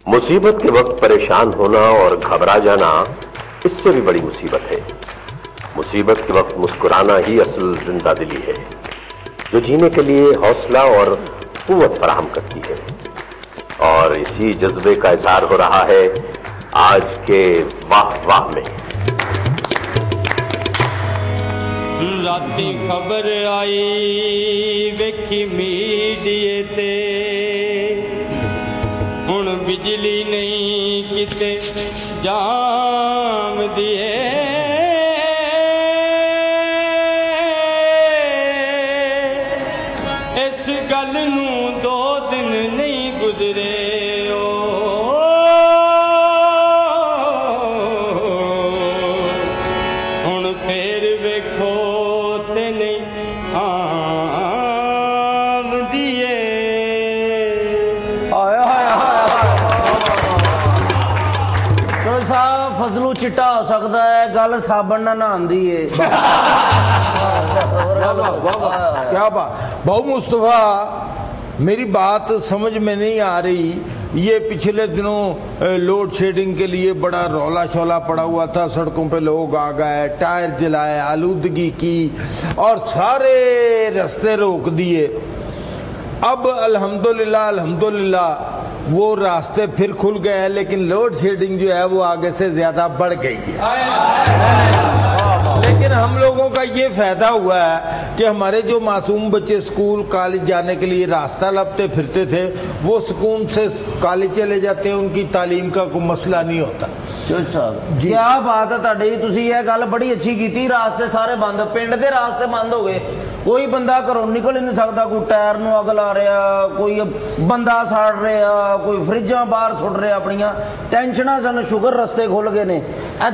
मुसीबत के वक्त परेशान होना और घबरा जाना इससे भी बड़ी मुसीबत है। मुसीबत के वक्त मुस्कुराना ही असल जिंदा दिली है, जो जीने के लिए हौसला और कुव्वत फराहम करती है। और इसी जज्बे का इजहार हो रहा है आज के वाह वाह में। राती खबर आई वेखी मीडिए ते, हुण बिजली नहीं किते जाम दिए। इस गल नू 2 दिन नहीं गुजरे हुण फेर वेखो ते नहीं फजलू चिट्टा हो सकता है, गल साबन ना नहांदी है। क्या बात भाऊ मुस्तफा, मेरी बात समझ में नहीं आ रही। ये पिछले दिनों लोड शेडिंग के लिए बड़ा रौला शौला पड़ा हुआ था, सड़कों पे लोग आ गए, टायर जलाए, आलूदगी की और सारे रास्ते रोक दिए। अब अल्हम्दुलिल्लाह अल्हम्दुलिल्लाह वो रास्ते फिर खुल गए हैं, लेकिन लोड शेडिंग जो है वो आगे से ज्यादा बढ़ गई है। लेकिन हम लोगों का ये फायदा हुआ है कि हमारे जो मासूम बच्चे स्कूल कॉलेज जाने के लिए रास्ता लपते फिरते थे, वो सुकून से कॉलेज चले जाते हैं, उनकी तालीम का कोई मसला नहीं होता। क्या बात है तुहाडी, तुसीं यह गल बड़ी अच्छी की। रास्ते सारे बंद, पिंड के रास्ते बंद हो गए, कोई बंदा घरों निकल ही नहीं सकता। कोई टायर नूं अग ला रहा, कोई बंदा साड़ रहा, कोई फ्रिजां बाहर सुट रहा अपनियां। टेंशनां सन, शुगर रस्ते खुल गए ने।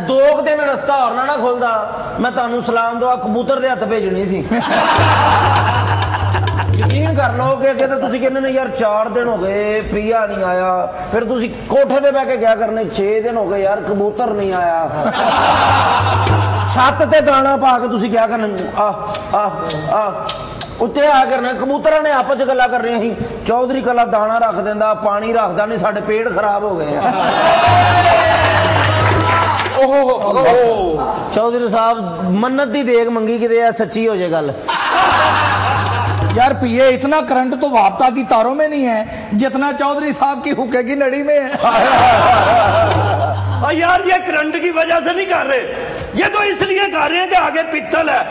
2 दिन रस्ता होर ना खुलदा, मैं तुहानूं सलाम दुआ कबूतर दे हत्थ भेजनी सी। यकीन कर लो कि अगे तो तुसीं कहंदे ने यार 4 दिन हो गए पिया नहीं आया, फिर तुसीं कोठे ते बह के क्या करने, 6 दिन हो गए यार कबूतर नहीं आया। छत ते दाना पा के तुसीं क्या करना, उत्ते आ करना। कबूतरां ने आपस च गल्लां कर रही, चौधरी कला दाना रख देंदा, पानी रखदा नहीं, साडे पेट खराब हो गए। चौधरी साहब मन्नत दी देग मंगी किते सच्ची हो जाए गल। यार पिए इतना करंट तो वापता की तारों में नहीं है जितना चौधरी साहब की हुक्के की नड़ी में है। और यार ये करंट की वजह से नहीं कर रहे, ये तो इसलिए कर रहे हैं कि आगे पित्तल है,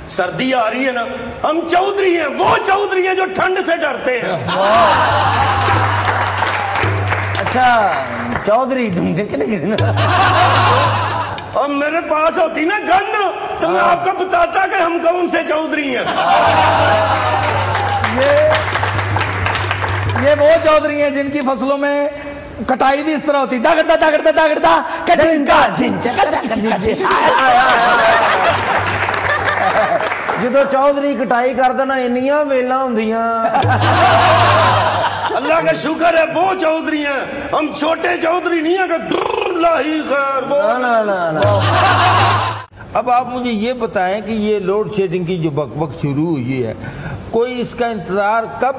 सर्दी आ रही है ना। हम चौधरी हैं, वो चौधरी हैं जो ठंड से डरते हैं। अच्छा चौधरी अब मेरे पास होती ना गन तो मैं आपको बताता कि हम कौन से चौधरी हैं। ये वो चौधरी हैं जिनकी फसलों में कटाई भी इस तरह होती, दागड़दा दागड़दा दागड़दा कटिंगा जो चौधरी कटाई कर देना इन्नियां वेला होंदियां। अल्लाह का शुक्र है वो चौधरी हैं, हम छोटे चौधरी नहीं है कि खैर वो ना ना ना। अब आप मुझे ये बताएं कि ये लोड शेडिंग की जो बकबक शुरू हुई है, कोई इसका इंतजार कब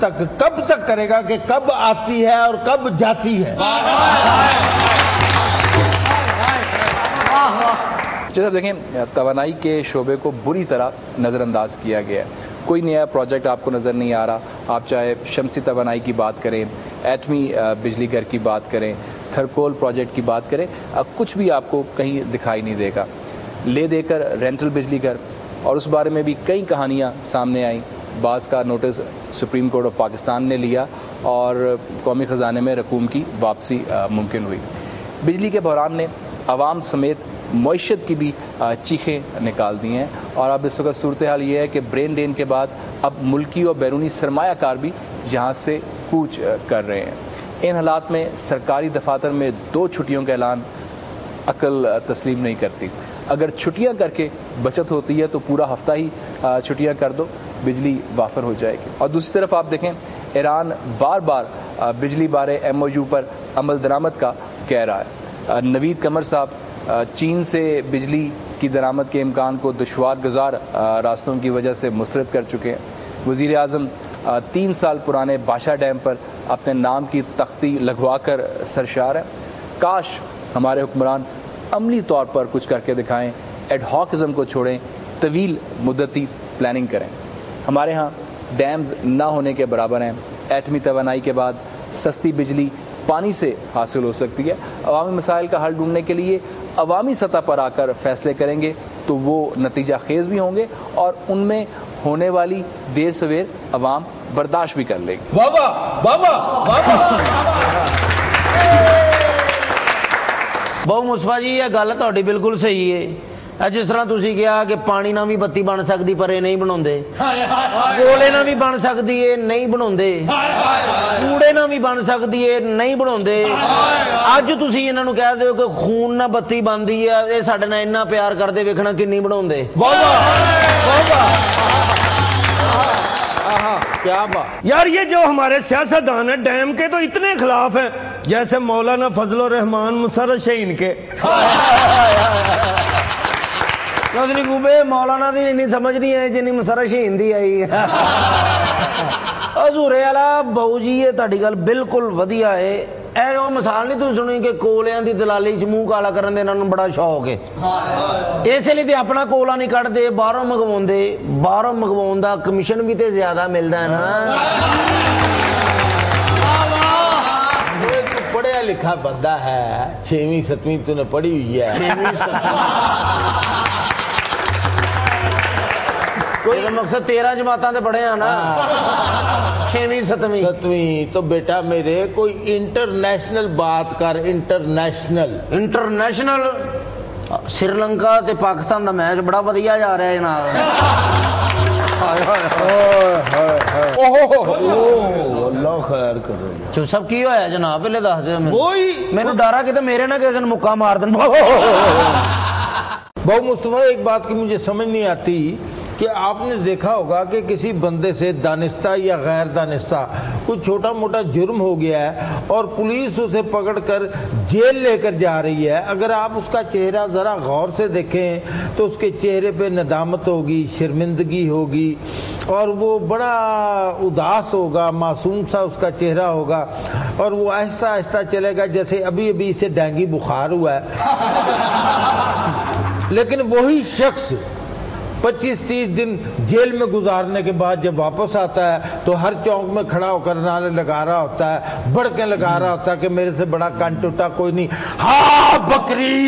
तक करेगा कि कब आती है और कब जाती है? जैसा देखें, तवानाई के शोबे को बुरी तरह नज़रअंदाज किया गया है। कोई नया प्रोजेक्ट आपको नज़र नहीं आ रहा। आप चाहे शमसी तवानाई की बात करें, एटमी बिजली घर की बात करें, थर्कोल प्रोजेक्ट की बात करें, कुछ भी आपको कहीं दिखाई नहीं देगा। ले देकर रेंटल बिजली घर, और उस बारे में भी कई कहानियाँ सामने आई। बाज़ का notice supreme court of Pakistan ने लिया और कौमी ख़जाने में रकूम की वापसी मुमकिन हुई। बिजली के बहरान ने आवाम समेत मईशत की भी चीखें निकाल दी हैं, और अब इस वक्त सूरत हाल ये है कि ब्रेन ड्रेन के बाद अब मुल्की और बैरूनी सरमायाकार भी यहाँ से कूच कर रहे हैं। इन हालात में सरकारी दफातर में 2 छुट्टियों का ऐलान अकल तस्लीम नहीं करती। अगर छुट्टियाँ करके बचत होती है तो पूरा हफ्ता ही छुट्टियाँ कर दो, बिजली वाफर हो जाएगी। और दूसरी तरफ आप देखें, ईरान बार बार बिजली बारे MOU पर अमल दरामद का कह रहा है। नवीद कमर साहब चीन से बिजली की दरामद के इम्कान को दुश्वार गुजार रास्तों की वजह से मुस्तरद कर चुके हैं। वज़ीर आज़म 3 साल पुराने बाशा डैम पर अपने नाम की तख्ती लगवा कर सरशार है। काश हमारे हुक्मरान अमली तौर पर कुछ करके दिखाएं, एडहॉकिज्म को छोड़ें, तवील मुद्दती प्लानिंग करें। हमारे यहाँ डैम्स ना होने के बराबर हैं। एटमी तवानाई के बाद सस्ती बिजली पानी से हासिल हो सकती है। अवामी मसाइल का हल ढूंढने के लिए अवामी सतह पर आकर फैसले करेंगे तो वो नतीजा खेज भी होंगे और उनमें होने वाली देर सवेर अवाम बर्दाश्त भी कर लेगी। बाबा बाबा बाबा ਬਹੁ ਮੁਸਤਫਾ ਜੀ ਇਹ ਗੱਲ ਤੁਹਾਡੀ ਬਿਲਕੁਲ ਸਹੀ ਹੈ। ਜਿਸ ਤਰ੍ਹਾਂ ਤੁਸੀਂ ਕਿਹਾ ਕਿ ਪਾਣੀ ਨਾਲ ਵੀ ਬੱਤੀ ਬਣ ਸਕਦੀ ਪਰ ਇਹ ਨਹੀਂ ਬਣਾਉਂਦੇ, ਕੋਲੇ ਨਾਲ ਵੀ ਬਣ ਸਕਦੀ ਏ ਨਹੀਂ ਬਣਾਉਂਦੇ, ਕੂੜੇ ਨਾਲ ਵੀ ਬਣ ਸਕਦੀ ਏ ਨਹੀਂ ਬਣਾਉਂਦੇ। ਅੱਜ ਤੁਸੀਂ ਇਹਨਾਂ ਨੂੰ ਕਹਿ ਦਿਓ ਕਿ ਖੂਨ ਨਾਲ ਬੱਤੀ ਬਣਦੀ ਹੈ, ਇਹ ਸਾਡੇ ਨਾਲ ਇੰਨਾ ਪਿਆਰ ਕਰਦੇ, ਵੇਖਣਾ ਕਿੰਨੀ ਬਣਾਉਂਦੇ। क्या बात यार, ये जो हमारे सियासतदान है डैम के तो इतने खिलाफ हैं, जैसे मौलाना फजल रहमान मुसर्रत शहीन के। चौधरी गुबे मौलाना दी इन्नी समझ नहीं है जिन्नी मुसर्रत शहीन दी आई है। हजूरे वाला बाऊ जी ये ਤੁਹਾਡੀ ਗੱਲ ਬਿਲਕੁਲ ਵਧੀਆ ਹੈ। ਇਹ ਉਹ ਮਿਸਾਲ ਨਹੀਂ ਤੁਸੀਂ ਸੁਣੀ ਕਿ ਕੋਲਿਆਂ ਦੀ ਦਲਾਲੀ 'ਚ ਮੂੰਹ ਕਾਲਾ ਕਰਨ ਦੇ ਇਹਨਾਂ ਨੂੰ ਬੜਾ ਸ਼ੌਕ ਹੈ। ਇਸੇ ਲਈ ਤੇ ਆਪਣਾ ਕੋਲਾ ਨਹੀਂ ਕੱਢਦੇ, ਬਾਹਰੋਂ ਮੰਗਵਾਉਂਦੇ। ਬਾਹਰੋਂ ਮੰਗਵਾਉਣ ਦਾ ਕਮਿਸ਼ਨ ਵੀ ਤੇ ਜ਼ਿਆਦਾ ਮਿਲਦਾ ਹੈ ਨਾ। पढ़ा लिखा बंदा है, 6वीं 7वीं तूने पढ़ी हुई है। 6वीं 7वीं कोई मकसद 13 जमातां ते पढ़े हैं ना। 6वीं 7वीं तो बेटा मेरे कोई इंटरनेशनल बात कर। इंटरनेशनल श्रीलंका ते पाकिस्तान दा मैच बड़ा वधिया जा रहा है जनाब। अल्लाह खैर करो। जो सब की होया जनाब पहले दस दे। वही मैनू डर है कि मेरे ना किसी ने मुक्का मार देन। बहु मुस्तफा एक बात की मुझे समझ नहीं आती कि आपने देखा होगा कि किसी बंदे से दानिस्ता या गैर दानिस्ता कुछ छोटा मोटा जुर्म हो गया है और पुलिस उसे पकड़कर जेल लेकर जा रही है। अगर आप उसका चेहरा ज़रा गौर से देखें तो उसके चेहरे पे नदामत होगी, शर्मिंदगी होगी और वो बड़ा उदास होगा, मासूम सा उसका चेहरा होगा और वो आहिस्ता आहिस्ता चलेगा जैसे अभी अभी इसे डेंगू बुखार हुआ है। लेकिन वही शख्स 25-30 दिन जेल में गुजारने के बाद जब वापस आता है तो हर चौक में खड़ा होकर नारे लगा रहा होता है, बढ़ के लगा रहा होता है कि मेरे से बड़ा कान टूटा कोई नहीं। हाँ बकरी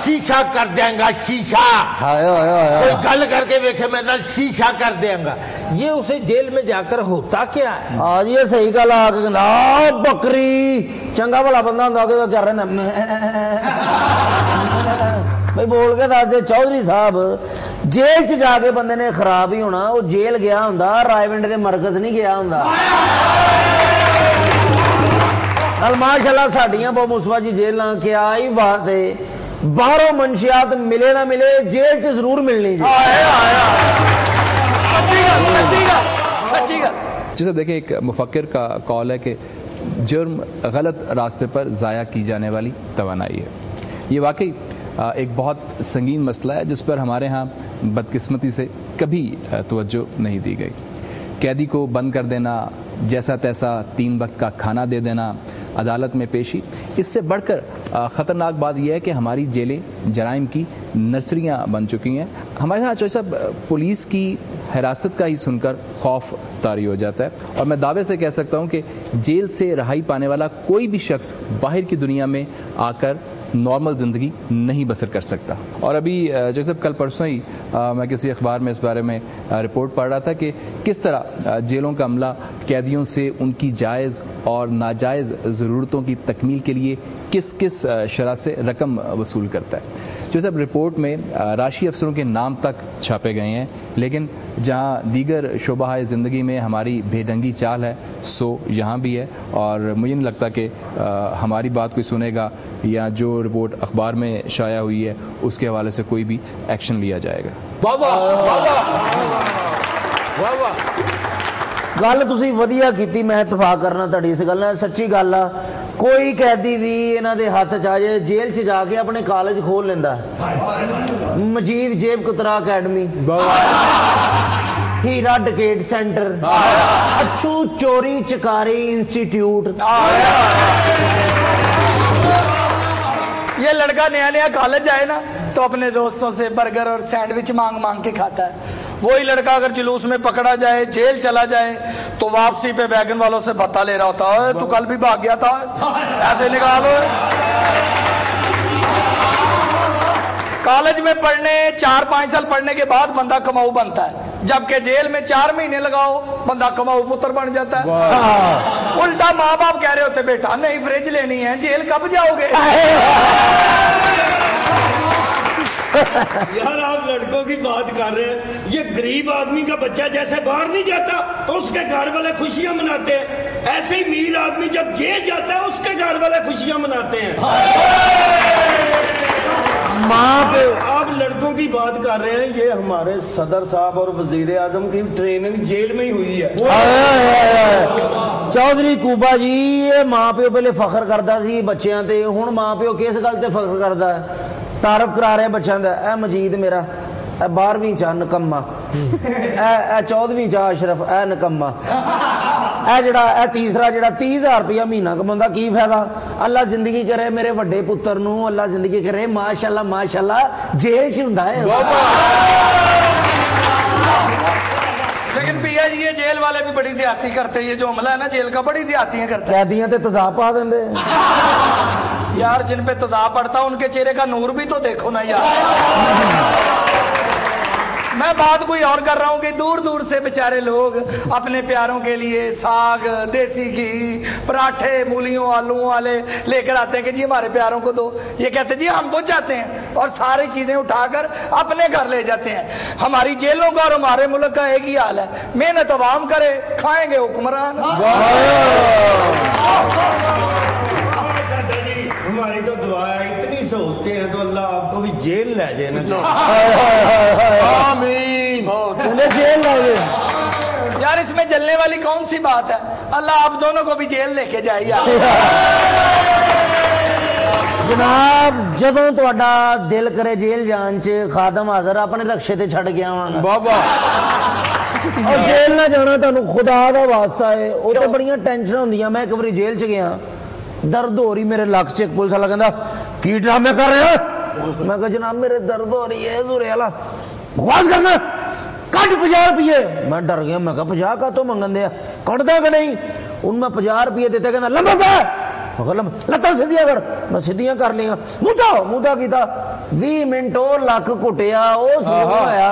शीशा कर देंगा, शीशा कोई गल करके वेखे मेरे नाल शीशा कर देंगा। ये उसे जेल में जाकर होता क्या है? आज ये सही गल आ के कहंदा बकरी चंगा भला बंदा हुंदा कि कर रहे भाई बोल के दस दे। चौधरी साहब जेल च जाके बंदे ने खराब ही होना। वो जेल गया हुंदा, रायविंड दे मरकज नहीं गया हुंदा। कल माशाअल्लाह साडियां बहु मुस्तफा जी जेलां क्या ही बात है। बाहरों मंशियात मिले ना मिले जेल से जरूर मिलनी सच्ची गल। जी साहब देखिए, एक मुफक्किर का कॉल है कि जुर्म गलत रास्ते पर ज़ाया की जाने वाली तवानाई है। ये वाकई एक बहुत संगीन मसला है जिस पर हमारे यहाँ बदकिस्मती से कभी तवज्जो नहीं दी गई। कैदी को बंद कर देना, जैसा तैसा 3 वक्त का खाना दे देना, अदालत में पेशी, इससे बढ़कर ख़तरनाक बात यह है कि हमारी जेलें जराइम की नर्सरियां बन चुकी हैं। हमारे यहाँ चौधरी साहब पुलिस की हिरासत का ही सुनकर खौफ तारी हो जाता है और मैं दावे से कह सकता हूँ कि जेल से रहाई पाने वाला कोई भी शख्स बाहर की दुनिया में आकर नॉर्मल ज़िंदगी नहीं बसर कर सकता। और अभी जैसे कल परसों ही मैं किसी अखबार में इस बारे में रिपोर्ट पढ़ रहा था कि किस तरह जेलों का अमला कैदियों से उनकी जायज़ और नाजायज़ ज़रूरतों की तकमील के लिए किस किस शरह से रकम वसूल करता है। जो सब रिपोर्ट में राशि अफसरों के नाम तक छापे गए हैं, लेकिन जहां दीगर शोबाए ज़िंदगी में हमारी बेढंगी चाल है सो यहाँ भी है। और मुझे नहीं लगता कि हमारी बात कोई सुनेगा या जो रिपोर्ट अखबार में शाया हुई है उसके हवाले से कोई भी एक्शन लिया जाएगा। गल तुसी वधिया कीती, मैं इतफाक करना तुहाडी इस गल नाल। सच्ची गल आ, कोई कैदी भी इन्हां दे हत्थ च आ जाए जेल च जाके अपने कॉलेज खोल लेंदा। मजीद जेब कुतरा अकैडमी हीरा डकैत सेंटर, अच्छू चोरी चकारी इंस्टीट्यूट। ये लड़का नया नया कॉलेज आए ना तो अपने दोस्तों से बर्गर और सैंडविच मांग मांग के खाता है। वही लड़का अगर जुलूस में पकड़ा जाए, जेल चला जाए, तो वापसी पे वैगन वालों से भत्ता ले रहा होता है। तू कल भी भाग गया था, ऐसे निकालो। कॉलेज में पढ़ने 4-5 साल पढ़ने के बाद बंदा कमाऊ बनता है, जबकि जेल में 4 महीने लगाओ बंदा कमाऊ पुत्र बन जाता है। उल्टा माँ बाप कह रहे होते बेटा नहीं फ्रिज लेनी है, जेल कब जाओगे? यार आप लड़कों की बात कर रहे हैं, ये गरीब आदमी का बच्चा जैसे बाहर नहीं जाता तो उसके घर वाले खुशियां मनाते हैं, ऐसे ही अमीर आदमी जब जेल जाता है उसके घर वाले खुशियां मनाते हैं। आप लड़कों की बात कर रहे हैं, ये हमारे सदर साहब और वजीर आजम की ट्रेनिंग जेल में ही हुई है। चौधरी कूबा जी, ये मां प्यो पहले फखर करता सी बच्चों ते, हुण मां प्यो किस गल ते फखर करदा है? तारफ करा रहे बच्चों का। ए मजीद मेरा 12वीं चा नकम्मा, ए 14वीं चा अशरफ ए नकम्मा, ए जड़ा ए तीसरा जड़ा 30,000 रुपया महीना कमांदा, की फायदा? अल्लाह जिंदगी करे मेरे वड्डे पुत्र नूं, अल्लाह जिंदगी करे, माशाअल्लाह माशाअल्लाह जेल च हुंदा है। लेकिन भैया जी ये जेल वाले भी बड़ी ज्यादती करते हैं, ये जो हमला है ना जेल का बड़ी ज्यादतियां करते हैं। कैदियां ते तेजाब पा देंदे यार, जिन पे तेजाब पड़ता उनके चेहरे का नूर भी तो देखो ना यार। मैं बात कोई और कर रहा हूँ कि दूर दूर से बेचारे लोग अपने प्यारों के लिए साग, देसी घी, पराठे, मूलियों आलूओं वाले लेकर आते हैं कि जी हमारे प्यारों को दो। ये कहते जी हम पहुंच जाते हैं और सारी चीजें उठाकर अपने घर ले जाते हैं। हमारी जेलों का और हमारे मुल्क का एक ही हाल है, मेहनत अवाम करे, खाएंगे हुक्मरान। हमारी तो दुआ है, इतनी सहूलतें हैं तो अल्लाह आपको भी जेल ले जाए ना। आमीन। जेल ले जाए यार, इसमें जलने वाली कौन सी बात है? अल्लाह आप दोनों को भी जेल लेके जाए यार। जनाब, जदों तुहाडा दिल करे जेल जान च, खादम हाजर अपने रक्शे ते छड़ गया वां बाबा। और जेल ना जाना तुहानू खुदा दा वास्ता है। वो तो बड़ियां टेंशन होंदियां। मैं एक बारी जेल च गया, दर्द हो रही मेरे लक च, पुलिस वाला कहता की ड्रामे कर रहे हो? मैं कहा जनाब मेरे दर्द हो रही है। ज़ोरे वाला बकवास करना, कट 50 रुपये। मैं डर गया, मैं कहा 50 का तो मंगन दिया, कटदा कि नहीं? उन मैं 50 रुपये देते, कहना लंबा पै लत्तां सीधियां कर। मैं सीधियां कर लिया, मूधा कीता, 20 मिनट लक घुटिया, वो सुन आया।